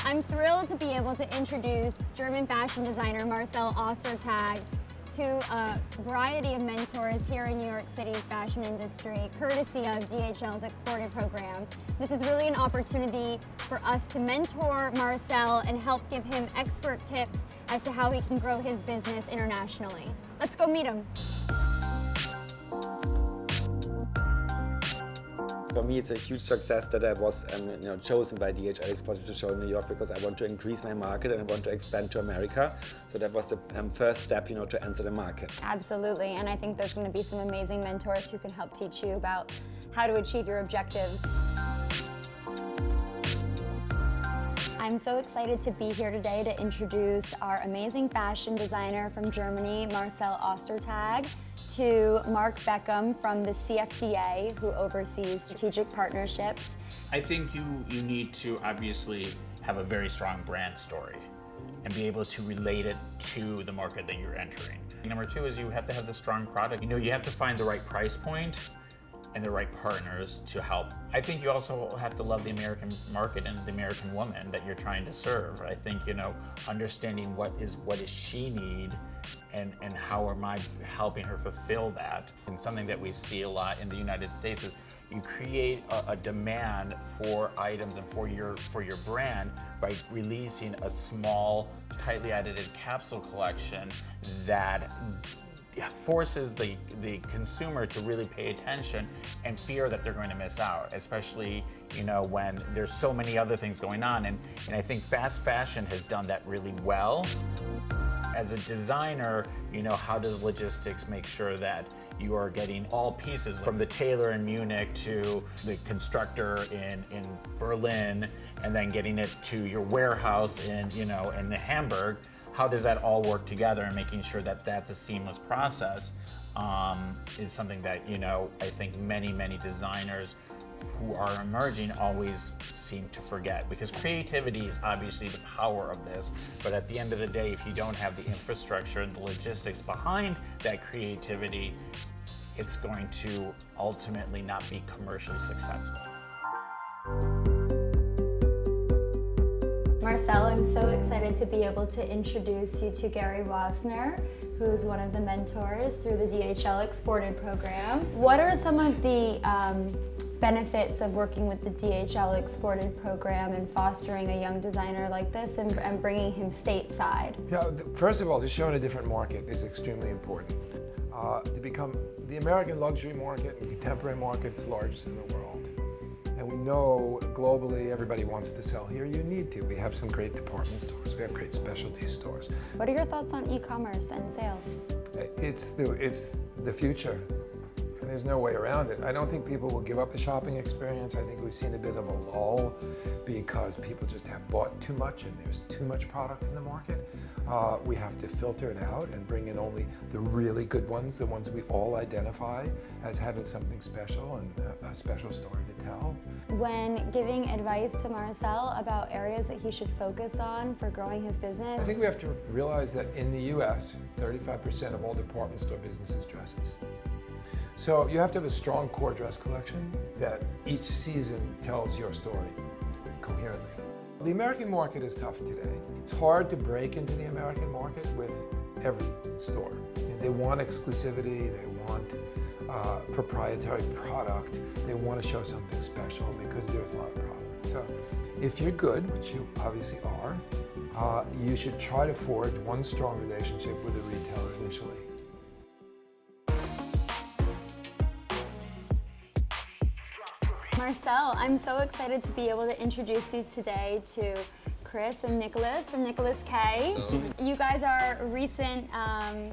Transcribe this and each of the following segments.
I'm thrilled to be able to introduce German fashion designer Marcel Ostertag to a variety of mentors here in New York City's fashion industry, courtesy of DHL's Exported program. This is really an opportunity for us to mentor Marcel and help give him expert tips as to how he can grow his business internationally. Let's go meet him. For me, it's a huge success that I was chosen by DHL Exported to show in New York, because I want to increase my market and I want to expand to America. So that was the first step, to enter the market. Absolutely, and I think there's going to be some amazing mentors who can help teach you about how to achieve your objectives. I'm so excited to be here today to introduce our amazing fashion designer from Germany, Marcel Ostertag, to Mark Beckham from the CFDA, who oversees strategic partnerships. I think you need to obviously have a very strong brand story and be able to relate it to the market that you're entering. Number two is you have to have the strong product. You have to find the right price point and the right partners to help. I think you also have to love the American market and the American woman that you're trying to serve. I think, understanding what does she need and how am I helping her fulfill that. And something that we see a lot in the United States is you create a demand for items and for your brand by releasing a small, tightly edited capsule collection that forces the consumer to really pay attention and fear that they're going to miss out, especially when there's so many other things going on. And I think fast fashion has done that really well. As a designer, how does logistics make sure that you are getting all pieces, from the tailor in Munich to the constructor in Berlin, and then getting it to your warehouse in Hamburg? How does that all work together, and making sure that that's a seamless process is something that I think many designers who are emerging always seem to forget, because creativity is obviously the power of this, but at the end of the day, if you don't have the infrastructure and the logistics behind that creativity, it's going to ultimately not be commercially successful. Marcel, I'm so excited to be able to introduce you to Gary Wasner, who's one of the mentors through the DHL Exported program. What are some of the benefits of working with the DHL Exported program and fostering a young designer like this and bringing him stateside? Yeah, first of all, to show in a different market is extremely important. To become the American luxury market and contemporary market, it's largest in the world. And we know globally everybody wants to sell here. You need to. We have some great department stores. We have great specialty stores. What are your thoughts on e-commerce and sales? It's the future. And there's no way around it. I don't think people will give up the shopping experience. I think we've seen a bit of a lull because people just have bought too much and there's too much product in the market. We have to filter it out and bring in only the really good ones, the ones we all identify as having something special and a special story to tell. When giving advice to Marcel about areas that he should focus on for growing his business, I think we have to realize that in the US, 35% of all department store business is dresses. So you have to have a strong core dress collection that each season tells your story coherently. The American market is tough today. It's hard to break into the American market with every store. They want exclusivity, they want proprietary product, they want to show something special because there's a lot of product. So if you're good, which you obviously are, you should try to forge one strong relationship with a retailer initially. Marcel, I'm so excied to be able to introduce you today to Chris and Nicholas from Nicholas K. You guys are recent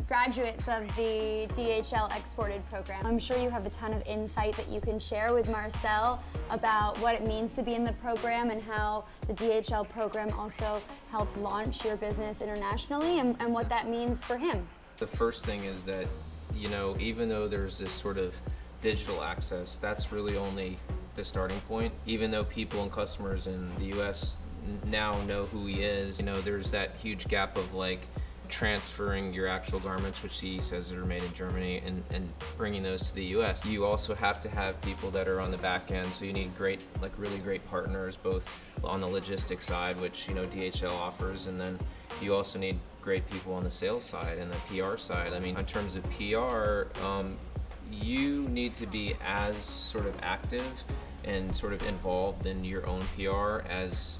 graduates of the DHL Exported program. I'm sure you have a ton of insight that you can share with Marcel about what it means to be in the program and how the DHL program also helped launch your business internationally and what that means for him. The first thing is that, even though there's this sort of digital access, that's really only the starting point. Even though people and customers in the US now know who he is, there's that huge gap of transferring your actual garments, which he says are made in Germany, and bringing those to the US. You also have to have people that are on the back end, so you need great, like really great partners, both on the logistics side, which, you know, DHL offers, and then you also need great people on the sales side and the PR side. I mean, in terms of PR, you need to be as sort of active and sort of involved in your own PR as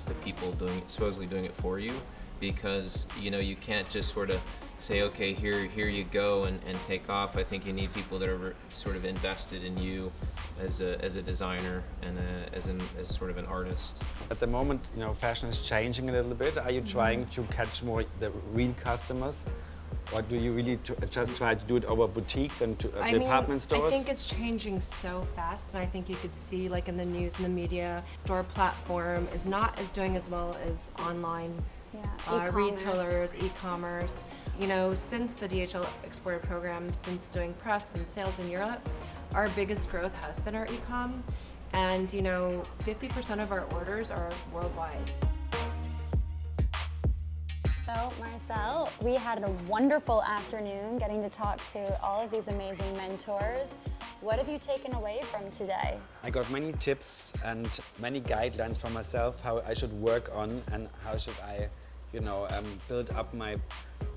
the people supposedly doing it for you, because, you know, you can't just sort of say, okay, here you go, and take off. I think you need people that are sort of invested in you as a designer and as sort of an artist. At the moment, you know, fashion is changing a little bit. Are you trying to catch more the real customers? Or do you really just try to do it over boutiques and department stores? I think it's changing so fast, and I think you could see, like in the news and the media, store platform is not doing as well as online retailers, e-commerce. You know, since the DHL Exported program, since doing press and sales in Europe, our biggest growth has been our e-com, and you know, 50% of our orders are worldwide. So, Marcel, we had a wonderful afternoon getting to talk to all of these amazing mentors. What have you taken away from today? I got many tips and many guidelines for myself, how I should work on and how should I, you know, build up my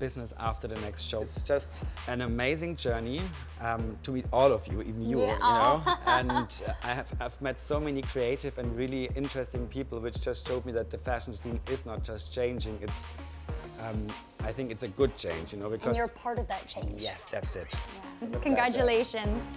business after the next show. It's just an amazing journey to meet all of you, even you, Yeah. you know. And I've met so many creative and really interesting people, which just showed me that the fashion scene is not just changing. It's I think it's a good change, you know, because And you're part of that change. yes, that's it. Yeah. Congratulations.